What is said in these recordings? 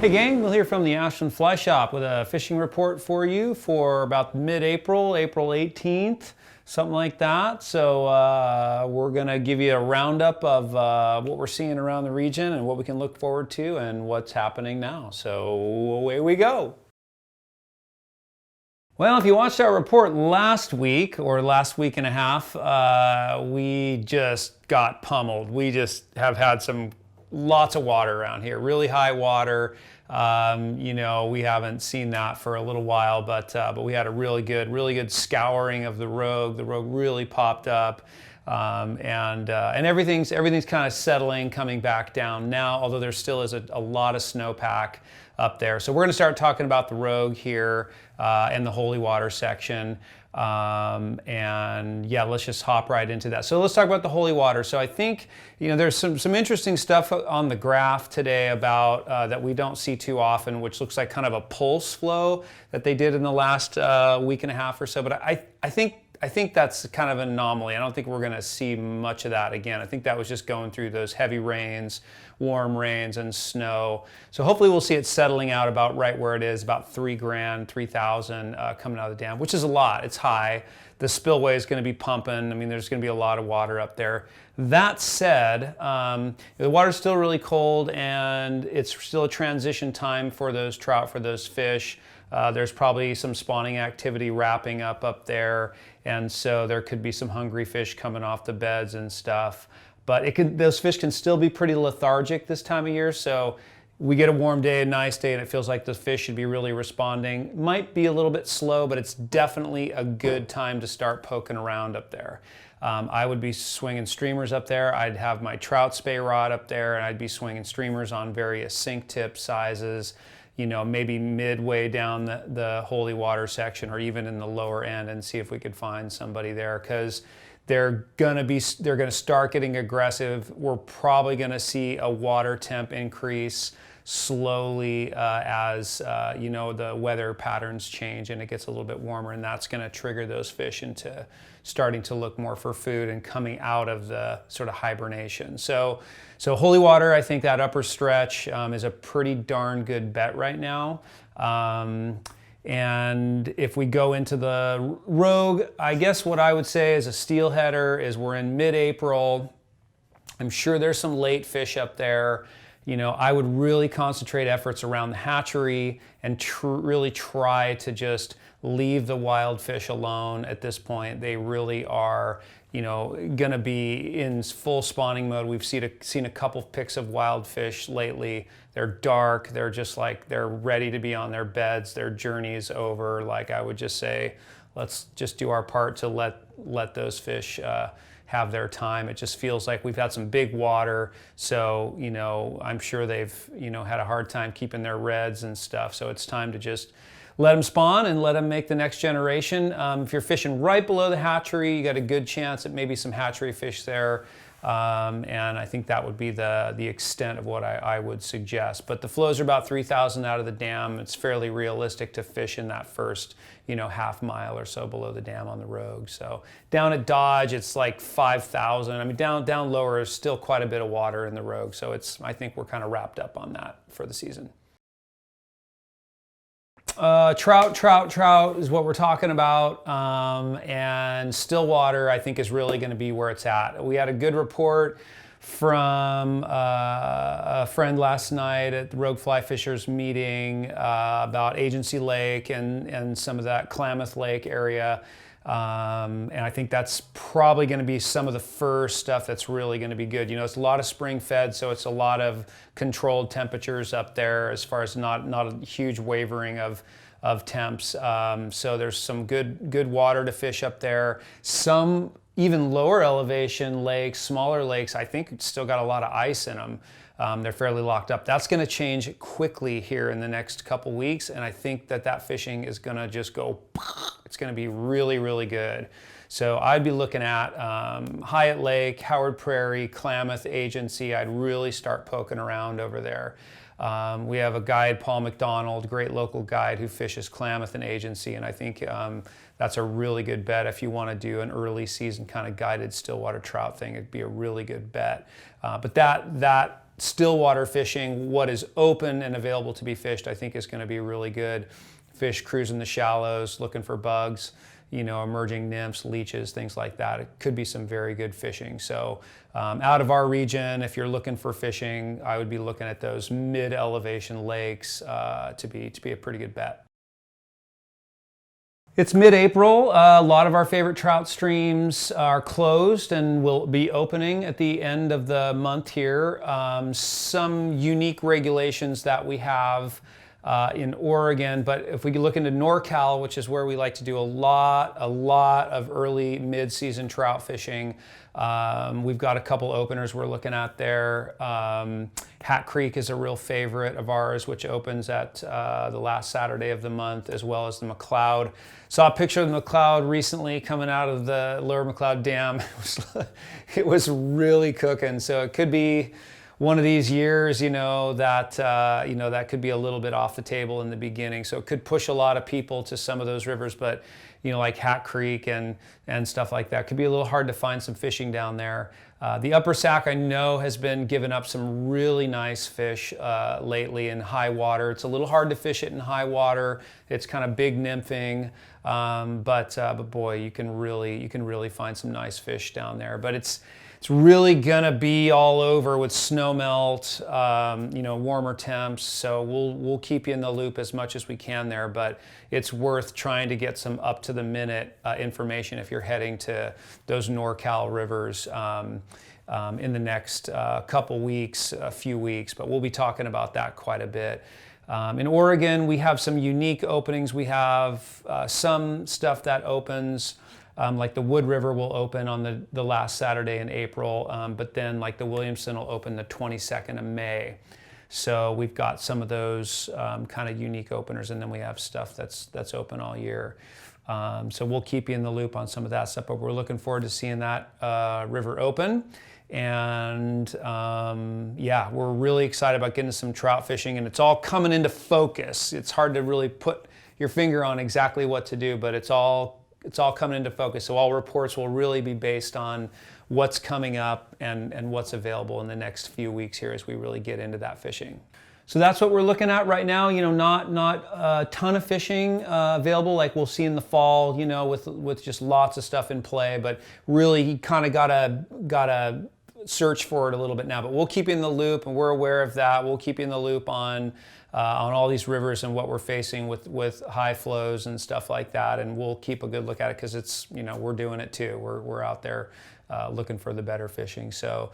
Hey gang, Will here from the Ashland Fly Shop with a fishing report for you for about mid-April, April 18th, something like that. So we're gonna give you a roundup of what we're seeing around the region and what we can look forward to and what's happening now. So away we go. Well, if you watched our report last week or last week and a half, we just got pummeled. We just have had lots of water around here, really high water. You know, we haven't seen that for a little while, but we had a really good scouring of the Rogue. The Rogue really popped up, and everything's kind of settling, coming back down now. Although there still is a lot of snowpack up there. So we're going to start talking about the Rogue here and the Holy Water section. And yeah, let's just hop right into that. So let's talk about the Holy Water. So I think, you know, there's some interesting stuff on the graph today about that we don't see too often, which looks like kind of a pulse flow that they did in the last week and a half or so. But I think that's kind of an anomaly. I don't think we're going to see much of that again. I think that was just going through those heavy rains, warm rains, and snow. So hopefully we'll see it settling out about right where it is, about 3,000 coming out of the dam, which is a lot. It's high. The spillway is going to be pumping. I mean, there's going to be a lot of water up there. That said, the water's still really cold, and it's still a transition time for those trout, for those fish. There's probably some spawning activity wrapping up there, and so there could be some hungry fish coming off the beds and stuff. But those fish can still be pretty lethargic this time of year, so we get a warm day, a nice day, and it feels like the fish should be really responding. Might be a little bit slow, but it's definitely a good time to start poking around up there. I would be swinging streamers up there. I'd have my trout spay rod up there, and I'd be swinging streamers on various sink tip sizes, you know, maybe midway down the Holy Water section or even in the lower end, and see if we could find somebody there, because they're gonna start getting aggressive. We're probably gonna see a water temp increase slowly as you know, the weather patterns change and it gets a little bit warmer, and that's gonna trigger those fish into starting to look more for food and coming out of the sort of hibernation. So Holy Water, I think that upper stretch is a pretty darn good bet right now. And if we go into the Rogue, I guess what I would say as a steelheader is we're in mid-April. I'm sure there's some late fish up there. You know, I would really concentrate efforts around the hatchery and really try to just leave the wild fish alone at this point. They really are, you know, going to be in full spawning mode. We've seen a couple of pics of wild fish lately. They're dark. They're just like, they're ready to be on their beds. Their journey is over. Like, I would just say, let's just do our part to let those fish have their time. It just feels like we've had some big water. So, you know, I'm sure they've, you know, had a hard time keeping their reds and stuff. So it's time to just let them spawn and let them make the next generation. If you're fishing right below the hatchery, you got a good chance at maybe some hatchery fish there. And I think that would be the extent of what I would suggest. But the flows are about 3,000 out of the dam. It's fairly realistic to fish in that first, you know, half mile or so below the dam on the Rogue. So down at Dodge, it's like 5,000. I mean, down lower is still quite a bit of water in the Rogue. So I think we're kind of wrapped up on that for the season. Trout is what we're talking about, and Stillwater I think is really going to be where it's at. We had a good report from a friend last night at the Rogue Fly Fishers meeting about Agency Lake and some of that Klamath Lake area. And I think that's probably going to be some of the first stuff that's really going to be good. You know, it's a lot of spring fed, so it's a lot of controlled temperatures up there as far as not a huge wavering of temps. So there's some good water to fish up there. Some even lower elevation lakes, smaller lakes, I think still got a lot of ice in them. They're fairly locked up. That's going to change quickly here in the next couple weeks, and I think that fishing is going to just go, it's going to be really good. So I'd be looking at Hyatt Lake, Howard Prairie, Klamath, Agency. I'd really start poking around over there. We have a guide, Paul McDonald, great local guide who fishes Klamath and Agency, and I think that's a really good bet if you want to do an early season kind of guided stillwater trout thing. It'd be a really good bet. But that still water fishing, what is open and available to be fished, I think is going to be really good. Fish cruising the shallows, looking for bugs, you know, emerging nymphs, leeches, things like that. It could be some very good fishing. So out of our region, if you're looking for fishing, I would be looking at those mid-elevation lakes to be a pretty good bet. It's mid-April. A lot of our favorite trout streams are closed and will be opening at the end of the month here. Some unique regulations that we have in Oregon, but if we look into NorCal, which is where we like to do a lot of early mid-season trout fishing, we've got a couple openers we're looking at there. Hat Creek is a real favorite of ours, which opens at the last Saturday of the month, as well as the McCloud. Saw a picture of the McCloud recently coming out of the Lower McCloud Dam. It was really cooking, so it could be one of these years, you know, that that could be a little bit off the table in the beginning. So it could push a lot of people to some of those rivers, but you know, like Hat Creek and stuff like that, could be a little hard to find some fishing down there. The Upper Sac, I know, has been giving up some really nice fish lately in high water. It's a little hard to fish it in high water. It's kind of big nymphing, but boy, you can really find some nice fish down there. But it's really gonna be all over with snow melt, you know, warmer temps. So we'll keep you in the loop as much as we can there, but it's worth trying to get some up to the minute information if you're heading to those NorCal rivers in the next couple weeks, a few weeks, but we'll be talking about that quite a bit. In Oregon, we have some unique openings. We have some stuff that opens like the Wood River will open on the last Saturday in April, but then like the Williamson will open the 22nd of May. So we've got some of those kind of unique openers, and then we have stuff that's open all year. So we'll keep you in the loop on some of that stuff, but we're looking forward to seeing that river open. And yeah, we're really excited about getting some trout fishing, and it's all coming into focus. It's hard to really put your finger on exactly what to do, but it's all coming into focus. So all reports will really be based on what's coming up and what's available in the next few weeks here as we really get into that fishing. So that's what we're looking at right now. You know, not a ton of fishing available like we'll see in the fall, you know, with just lots of stuff in play, but really you kind of gotta search for it a little bit now. But we'll keep you in the loop, and we're aware of that. We'll keep you in the loop on all these rivers and what we're facing with high flows and stuff like that, and we'll keep a good look at it because it's, you know, we're doing it too. We're out there looking for the better fishing. So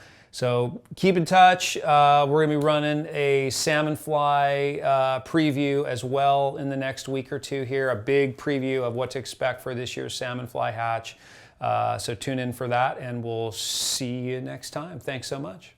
keep in touch. We're gonna be running a salmon fly preview as well in the next week or two here, a big preview of what to expect for this year's salmon fly hatch. So tune in for that, and we'll see you next time. Thanks so much.